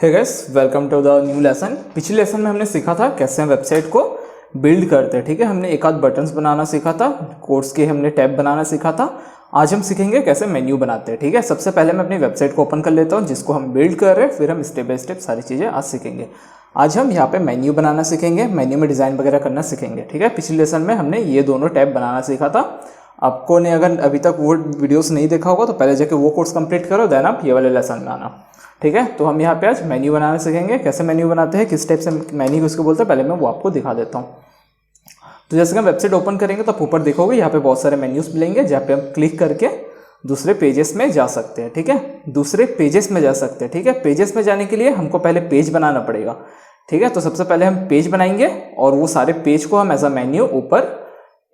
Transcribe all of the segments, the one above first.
Hey guys, welcome to the new lesson. पिछले lesson में हमने सीखा था कैसे हम वेबसाइट को बिल्ड करते हैं। ठीक है, हमने एक आध बटन्स बनाना सीखा था, कोर्स के हमने टैब बनाना सीखा था। आज हम सीखेंगे कैसे मेन्यू बनाते हैं। ठीक है, सबसे पहले मैं अपनी वेबसाइट को ओपन कर लेता हूँ जिसको हम बिल्ड कर रहे हैं, फिर हम स्टेप बाय स्टेप सारी चीज़ें आज सीखेंगे। आज हम यहाँ पे मेन्यू बनाना सीखेंगे, मेन्यू में डिज़ाइन वगैरह करना सीखेंगे। ठीक है, पिछले लेसन में हमने ये दोनों टैब बनाना सीखा था। आपको ने अगर अभी तक वो वीडियोस नहीं देखा होगा तो पहले जाके वो कोर्स कंप्लीट करो, देन आप ये वाले लेसन में आना। ठीक है, तो हम यहाँ पे आज मेन्यू बनाना सीखेंगे। कैसे मेन्यू बनाते हैं, किस टाइप से मेन्यू किसको बोलते हैं, पहले मैं वो आपको दिखा देता हूँ। तो जैसे कि हम वेबसाइट ओपन करेंगे तो आप ऊपर देखोगे यहाँ पे बहुत सारे मेन्यूज मिलेंगे जहाँ पे हम क्लिक करके दूसरे पेजेस में जा सकते हैं। ठीक है, दूसरे पेजेस में जा सकते हैं। ठीक है, पेजेस में जाने के लिए हमको पहले पेज बनाना पड़ेगा। ठीक है, तो सबसे पहले हम पेज बनाएंगे और वो सारे पेज को हम एज अ मेन्यू ऊपर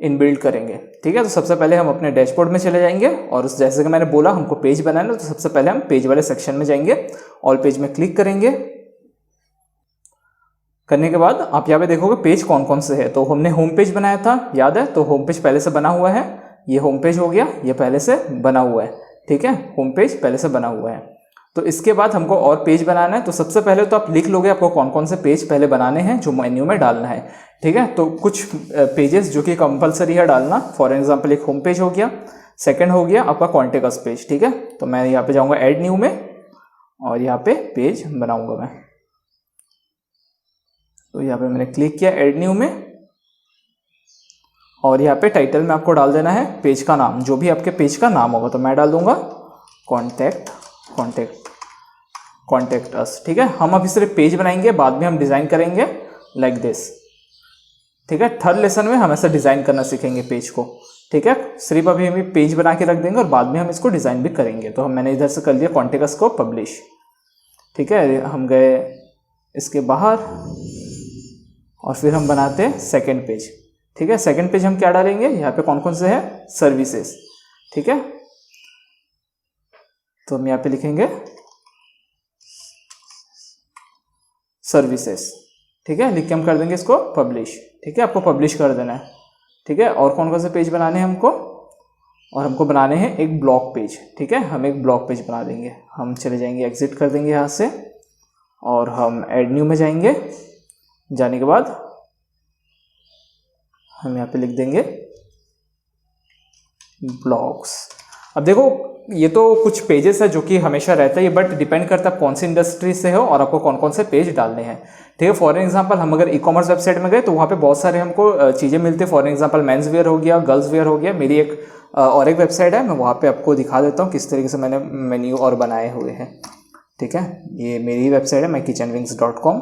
इनबिल्ड करेंगे। ठीक है, तो सबसे पहले हम अपने डैशबोर्ड में चले जाएंगे और उस जैसे कि मैंने बोला हमको पेज बनाना, तो सबसे पहले हम पेज वाले सेक्शन में जाएंगे, ऑल पेज में क्लिक करेंगे। करने के बाद आप यहाँ पे देखोगे पेज कौन कौन से है। तो हमने होम पेज बनाया था, याद है, तो होम पेज पहले से बना हुआ है। ये होम पेज हो गया, ये पहले से बना हुआ है। ठीक है, होम पेज पहले से बना हुआ है। तो इसके बाद हमको और पेज बनाना है। तो सबसे पहले तो आप लिख लोगे आपको कौन कौन से पेज पहले बनाने हैं जो मेन्यू में डालना है। ठीक है, तो कुछ पेजेस जो कि कंपलसरी है डालना, फॉर एग्जांपल एक होम पेज हो गया, सेकंड हो गया आपका कॉन्टेक्ट अस पेज। ठीक है, तो मैं यहाँ पे जाऊँगा ऐड न्यू में और यहाँ पे पेज बनाऊँगा मैं। तो यहाँ पे मैंने क्लिक किया ऐड न्यू में और यहाँ पे टाइटल में आपको डाल देना है पेज का नाम, जो भी आपके पेज का नाम होगा। तो मैं डाल दूंगा कॉन्टेक्ट अस। ठीक है, हम अभी सिर्फ पेज बनाएंगे, बाद में हम डिज़ाइन करेंगे लाइक दिस। ठीक है, थर्ड लेसन में हम ऐसा डिज़ाइन करना सीखेंगे पेज को। ठीक है, सिर्फ अभी हम पेज बना के रख देंगे और बाद में हम इसको डिज़ाइन भी करेंगे। तो मैंने इधर से कर लिया कॉन्टेक्ट अस को पब्लिश। ठीक है, हम गए इसके बाहर और फिर हम बनाते हैं सेकेंड पेज। ठीक है, सेकेंड पेज हम क्या डालेंगे, यहाँ पे कौन कौन से है, सर्विसेज। ठीक है, तो हम यहाँ पे लिखेंगे सर्विसेज। ठीक है, लिख के हम कर देंगे इसको पब्लिश। ठीक है, आपको पब्लिश कर देना है। ठीक है, और कौन कौन से पेज बनाने हैं हमको, और हमको बनाने हैं एक ब्लॉग पेज। ठीक है, हम एक ब्लॉग पेज बना देंगे। हम चले जाएंगे, एग्जिट कर देंगे यहाँ से और हम ऐड न्यू में जाएंगे। जाने के बाद हम यहाँ पे लिख देंगे ब्लॉग्स। अब देखो ये तो कुछ पेजेस है जो कि हमेशा रहता है, बट डिपेंड करता है कौन सी इंडस्ट्री से हो और आपको कौन कौन से पेज डालने हैं। ठीक है, फॉर एग्जांपल हम अगर ई कॉमर्स वेबसाइट में गए तो वहाँ पे बहुत सारे हमको चीज़ें मिलती है। फॉर एग्जांपल मेंस वेयर हो गया, गर्ल्स वेयर हो गया। मेरी एक और एक वेबसाइट है, मैं वहाँ पे आपको दिखा देता हूँ किस तरीके से मैंने मेन्यू और बनाए हुए हैं। ठीक है, ये मेरी वेबसाइट है mykitchenwings.com।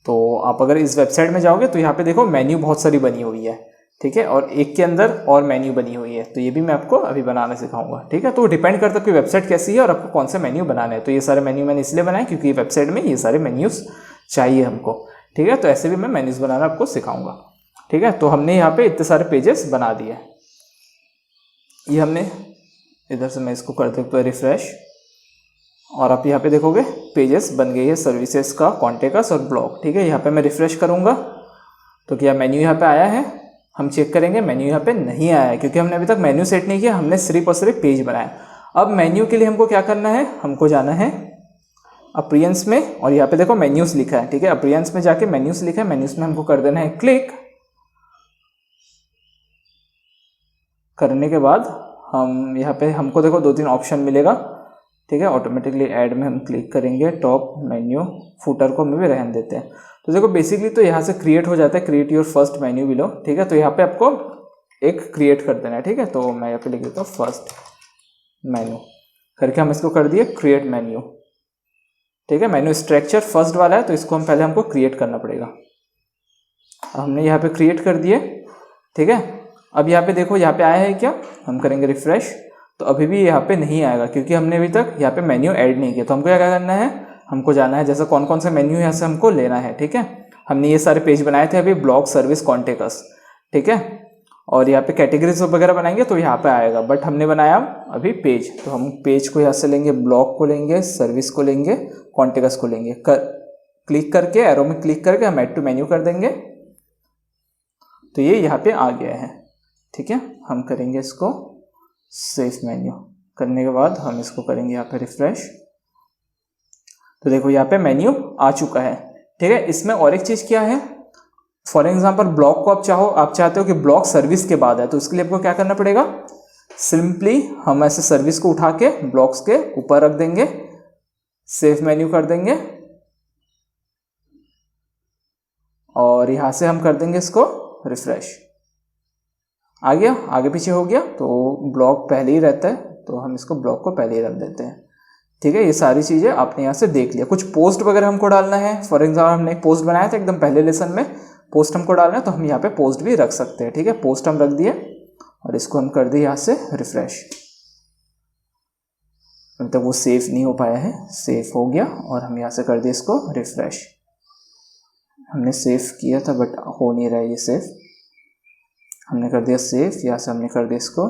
तो आप अगर इस वेबसाइट में जाओगे तो यहाँ पे देखो मेन्यू बहुत सारी बनी हुई है। ठीक है, और एक के अंदर और मेन्यू बनी हुई है, तो ये भी मैं आपको अभी बनाना सिखाऊंगा। ठीक है, तो डिपेंड करता है आपकी वेबसाइट कैसी है और आपको कौन से मेन्यू बनाने हैं। तो ये सारे मेन्यू मैंने इसलिए बनाए क्योंकि ये वेबसाइट में ये सारे मेन्यूज चाहिए हमको। ठीक है, तो ऐसे भी मैं मेन्यूज बनाना आपको सिखाऊंगा। ठीक है, तो हमने यहाँ पे इतने सारे पेजेस बना दिए। ये हमने इधर से मैं इसको कर देता हूँ रिफ्रेश और आप यहाँ पे देखोगे पेजेस बन गई है, सर्विसेज का, कॉन्टेक्ट अस और ब्लॉग। ठीक है, यहाँ पे मैं रिफ्रेश करूँगा तो क्या मेन्यू यहाँ पे आया है, हम चेक करेंगे मेन्यू यहाँ पे नहीं आया है क्योंकि हमने अभी तक मेन्यू सेट नहीं किया, हमने सिर्फ और सिर्फ पेज बनाया। अब मेन्यू के लिए हमको क्या करना है, हमको जाना है अपीयरेंस में और यहाँ पे देखो मेन्यूज लिखा है। ठीक है, अपीयरेंस में जाके मेन्यूज लिखा है, मेन्यूज में हमको कर देना है क्लिक। करने के बाद हम यहाँ पे हमको देखो 2-3 ऑप्शन मिलेगा। ठीक है, ऑटोमेटिकली ऐड में हम क्लिक करेंगे, टॉप मेन्यू, फुटर को हमें भी रहने देते हैं। तो देखो बेसिकली तो यहाँ से क्रिएट हो जाता है, create your first menu below. ठीक है, तो यहाँ पे आपको एक क्रिएट कर देना है। ठीक है, तो मैं यहाँ पे लिख देता हूँ फर्स्ट मेन्यू करके हम इसको कर दिए क्रिएट मेन्यू। ठीक है, मेन्यू स्ट्रक्चर फर्स्ट वाला है तो इसको हम पहले हमको क्रिएट करना पड़ेगा। हमने यहाँ पे क्रिएट कर दिए। ठीक है, अब यहाँ पे देखो यहाँ पे आया है क्या, हम करेंगे रिफ्रेश तो अभी भी यहाँ पे नहीं आएगा क्योंकि हमने अभी तक यहाँ पे मेन्यू ऐड नहीं किया। तो हमको क्या करना है, हमको जाना है जैसे कौन कौन से मेन्यू यहाँ से हमको लेना है। ठीक है, हमने ये सारे पेज बनाए थे अभी, ब्लॉग, सर्विस, कॉन्टेक्ट अस। ठीक है, और यहाँ पे कैटेगरीज वगैरह बनाएंगे तो यहाँ पे आएगा, बट हमने बनाया अभी पेज। तो हम पेज को यहाँ से लेंगे, ब्लॉग को लेंगे, सर्विस को लेंगे, कॉन्टेक्ट अस को लेंगे। क्लिक करके एरो में क्लिक करके हम ऐड टू मेन्यू कर देंगे तो ये यहाँ पे आ गया है। ठीक है, हम करेंगे इसको सेव मेन्यू। करने के बाद हम इसको करेंगे यहाँ पे रिफ्रेश। तो देखो यहाँ पे मेन्यू आ चुका है। ठीक है, इसमें और एक चीज़ क्या है, फॉर एग्जाम्पल ब्लॉक को आप चाहते हो कि ब्लॉक सर्विस के बाद है, तो इसके लिए आपको क्या करना पड़ेगा, सिंपली हम ऐसे सर्विस को उठा के ब्लॉक्स के ऊपर रख देंगे, सेव मेन्यू कर देंगे और यहां से हम कर देंगे इसको रिफ्रेश। आ गया, आगे पीछे हो गया, तो ब्लॉक पहले ही रहता है तो हम इसको ब्लॉक को पहले ही रख देते हैं। ठीक है, ये सारी चीज़ें आपने यहाँ से देख लिया। कुछ पोस्ट वगैरह हमको डालना है, फॉर एग्जाम्पल हमने एक पोस्ट बनाया था एकदम पहले लेसन में, पोस्ट हमको डालना है तो हम यहाँ पे पोस्ट भी रख सकते हैं। ठीक है, पोस्ट हम रख दिए और इसको हम कर दिए यहाँ से रिफ्रेश। अभी तक वो सेव नहीं हो पाया है, सेव हो गया और हम यहाँ से कर दिए इसको रिफ्रेश। हमने सेव किया था बट हो नहीं रहा है ये सेव, हमने कर दिया सेव, यहाँ से हमने कर दिया इसको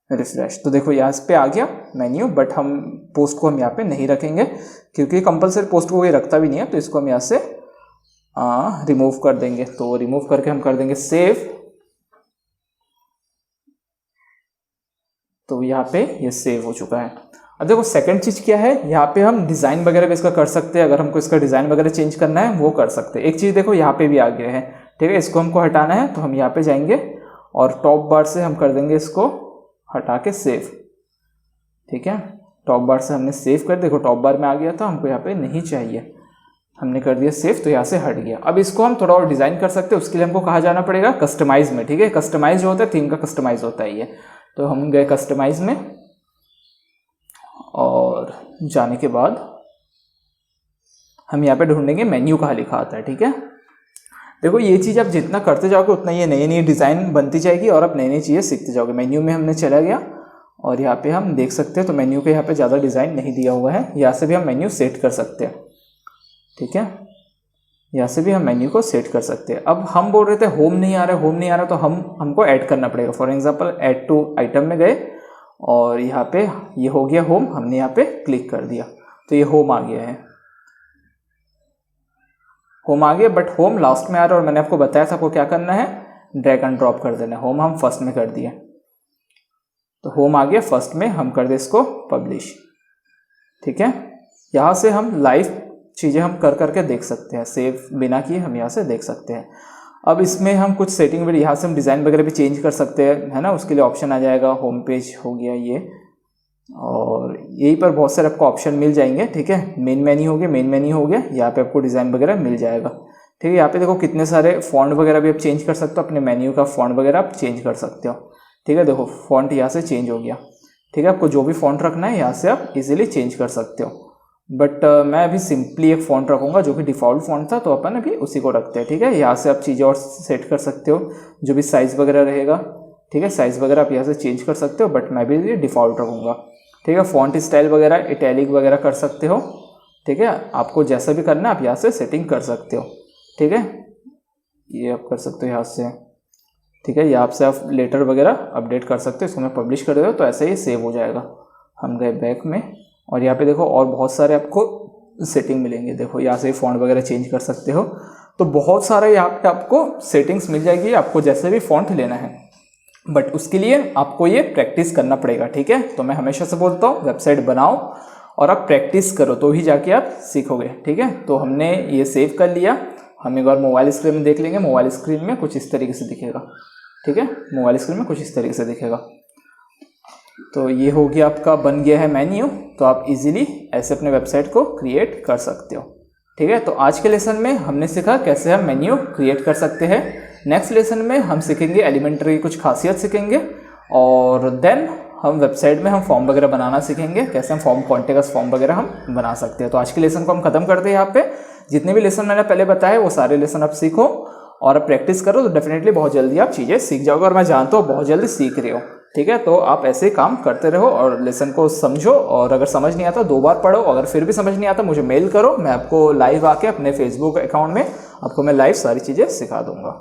रिफ्रेश। तो देखो यहाँ पे आ गया मेन्यू, बट हम पोस्ट को हम यहाँ पे नहीं रखेंगे क्योंकि कंपलसरी पोस्ट को कोई रखता भी नहीं है, तो इसको हम यहाँ से रिमूव कर देंगे। तो रिमूव करके हम कर देंगे सेव। तो यहाँ पे ये सेव हो चुका है। अब देखो सेकंड चीज़ क्या है, यहाँ पे हम डिज़ाइन वगैरह भी इसका कर सकते हैं, अगर हमको इसका डिज़ाइन वगैरह चेंज करना है वो कर सकते हैं। एक चीज़ देखो यहाँ पे भी आ गया है। ठीक है, इसको हमको हटाना है तो हम यहाँ पे जाएंगे और टॉप बार से हम कर देंगे इसको हटा के सेव। ठीक है, टॉप बार से हमने सेव कर, देखो टॉप बार में आ गया था, हमको यहाँ पे नहीं चाहिए, हमने कर दिया सेव तो यहाँ से हट गया। अब इसको हम थोड़ा और डिज़ाइन कर सकते हैं, उसके लिए हमको कहाँ जाना पड़ेगा, कस्टमाइज में। ठीक है, कस्टमाइज जो होता है थीम का कस्टमाइज होता है ये, तो हम गए कस्टमाइज में और जाने के बाद हम यहाँ पे ढूंढेंगे मेन्यू कहाँ लिखा आता है। ठीक है, देखो ये चीज़ आप जितना करते जाओगे उतना ये नई नई डिज़ाइन बनती जाएगी और आप नई नई चीज़ें सीखते जाओगे। मेन्यू में हमने चला गया और यहाँ पे हम देख सकते हैं, तो मेन्यू के यहाँ पे ज़्यादा डिज़ाइन नहीं दिया हुआ है, यहाँ से भी हम मेन्यू सेट कर सकते हैं। ठीक है, यहाँ से भी हम मेन्यू को सेट कर सकते हैं। अब हम बोल रहे थे होम नहीं आ रहा, तो हमको ऐड करना पड़ेगा। For example add to item में गए और यहाँ पे ये हो गया होम, हमने यहाँ पे क्लिक कर दिया तो ये होम आ गया है, होम आ गया। बट होम लास्ट में आ रहा है और मैंने आपको बताया था आपको क्या करना है, ड्रैग एंड ड्रॉप कर देना है। होम हम फर्स्ट में कर दिए तो होम आ गया फर्स्ट में, हम कर दे इसको पब्लिश। ठीक है, यहाँ से हम लाइव चीज़ें हम कर करके देख सकते हैं, सेव बिना किए हम यहाँ से देख सकते हैं। अब इसमें हम कुछ सेटिंग भी, यहाँ से हम डिज़ाइन वगैरह भी चेंज कर सकते हैं, है ना, उसके लिए ऑप्शन आ जाएगा, होम पेज हो गया ये, और यहीं पर बहुत सारे आपको ऑप्शन मिल जाएंगे। ठीक है, मेन मेन्यू हो गया, यहाँ पे आपको डिज़ाइन वगैरह मिल जाएगा। ठीक है, यहाँ पे देखो कितने सारे फॉन्ट वगैरह भी आप चेंज कर सकते हो, अपने मेन्यू का फॉन्ट वगैरह आप चेंज कर सकते हो। ठीक है, देखो फॉन्ट यहाँ से चेंज हो गया। ठीक है, आपको जो भी फॉन्ट रखना है यहाँ से आप इजीली चेंज कर सकते हो, बट मैं अभी सिंपली एक फॉन्ट रखूँगा जो कि डिफ़ॉल्ट फॉन्ट था, तो अपन अभी उसी को रखते हैं। ठीक है, यहाँ से आप चीज़ें और सेट कर सकते हो, जो भी साइज़ वगैरह रहेगा। ठीक है, साइज़ वगैरह आप यहाँ से चेंज कर सकते हो, बट मैं भी ये डिफ़ॉल्ट रखूँगा। ठीक है, फॉन्ट स्टाइल वगैरह इटैलिक वगैरह कर सकते हो। ठीक है, आपको जैसा भी करना है आप यहाँ से सेटिंग कर सकते हो। ठीक है, ये आप कर सकते हो यहाँ से। ठीक है, यहाँ से आप लेटर वगैरह अपडेट कर सकते हो, इसको मैं पब्लिश कर देता हूँ तो ऐसे ही सेव हो जाएगा। हम गए बैक में और यहाँ पे देखो और बहुत सारे आपको सेटिंग मिलेंगे। देखो यहाँ से फॉन्ट वगैरह चेंज कर सकते हो, तो बहुत सारे यहाँ पे आपको सेटिंग्स मिल जाएगी, आपको जैसे भी फॉन्ट लेना है, बट उसके लिए आपको ये प्रैक्टिस करना पड़ेगा। ठीक है, तो मैं हमेशा से बोलता हूँ वेबसाइट बनाओ और आप प्रैक्टिस करो तो ही जाके आप सीखोगे। ठीक है, तो हमने ये सेव कर लिया, हम एक बार मोबाइल स्क्रीन में देख लेंगे। मोबाइल स्क्रीन में कुछ इस तरीके से दिखेगा। ठीक है, मोबाइल स्क्रीन में कुछ इस तरीके से दिखेगा। तो ये हो गया आपका, बन गया है मेन्यू। तो आप इजीली ऐसे अपने वेबसाइट को क्रिएट कर सकते हो। ठीक है, तो आज के लेसन में हमने सीखा कैसे हम मेन्यू क्रिएट कर सकते हैं। नेक्स्ट लेसन में हम सीखेंगे एलिमेंट्री कुछ खासियत सीखेंगे, और देन हम वेबसाइट में हम फॉर्म वगैरह बनाना सीखेंगे, कैसे हम फॉर्म कॉन्टेक्ट फॉर्म वगैरह हम बना सकते हैं। तो आज के लेसन को हम खत्म करते हैं यहाँ पे। जितने भी लेसन मैंने पहले बताए वो सारे लेसन आप सीखो और आप प्रैक्टिस करो, तो डेफिनेटली बहुत जल्दी आप चीज़ें सीख जाओगे, और मैं जानता हूँ बहुत जल्दी सीख रहे हो। ठीक है, तो आप ऐसे काम करते रहो और लेसन को समझो, और अगर समझ नहीं आता 2 बार पढ़ो, अगर फिर भी समझ नहीं आता मुझे मेल करो, मैं आपको लाइव आके अपने फेसबुक अकाउंट में आपको मैं लाइव सारी चीज़ें सिखा दूंगा।